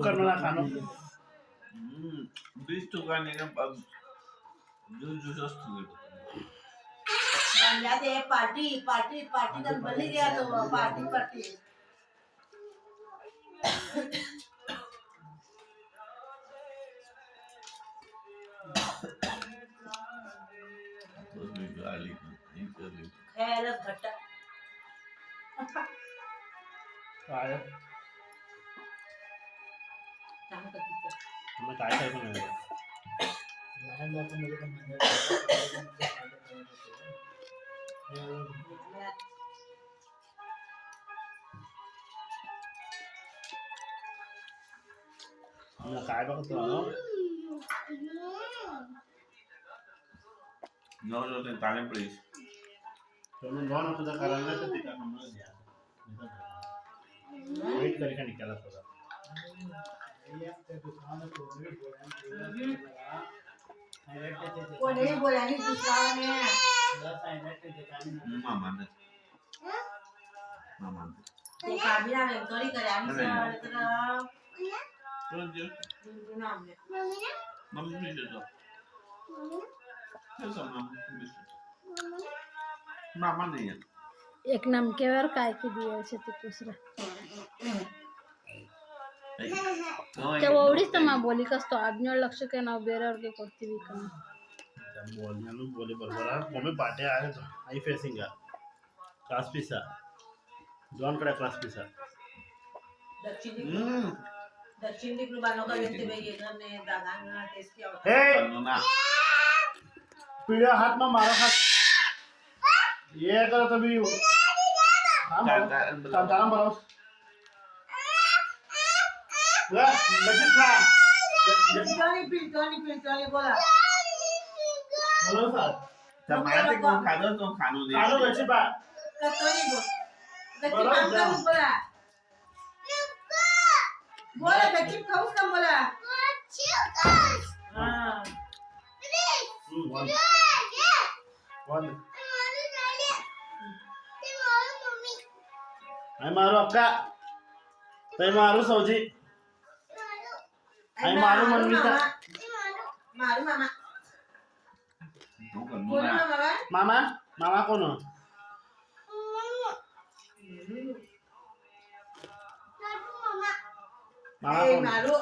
करना खानो बीस टुका नहीं ना juice juice party party party का बन गया तो पार्टी पार्टी खैर घट्टा काय मैं काय काय बनाया मैं काय बघतो No, no te talent, please. तो मैं दोनों खुदा करांगा तो टिका हमने दिया वेट करके निकाला थोड़ा वो नहीं बोला नहीं दूसरा ने Mama ने mama ने ते काबिना में करी करे आम्ही सर तर तो जो नाम ने मम्मी ने जो तो सब mama नहीं है एक नमकेवर काय की दियाचे ते दुसरा त्या ओवडीच तर मा बोली कसतो आज्ञा लक्ष के नाव बेरावर के करतीವಿ का बोलने नु बोले बरोबर मम्मी पाटे आहे तो आई फेसिंग क्लास पिसा जॉन कडे क्लास पिसा दक्षिण दिक्कू बानो का येते बे येने दादांना टेस्ट किया हे ना पीड़ा हाथ में मारो हाथ ये करो तभी काम बनाओ लचित खा पिंटोनी बोला बोलो सर जब मारते कौन खादो तो खानो दे खानो लचित बा कतोनी बोल लचित बोला बोला लचित खाऊस का बोला हां वन आई मारो अक्का तय मारो सौजी आई मारो मम्मीता मारू मामा तो कर बोल ना मामा मामा मामा कौन मामा ए कौन मारू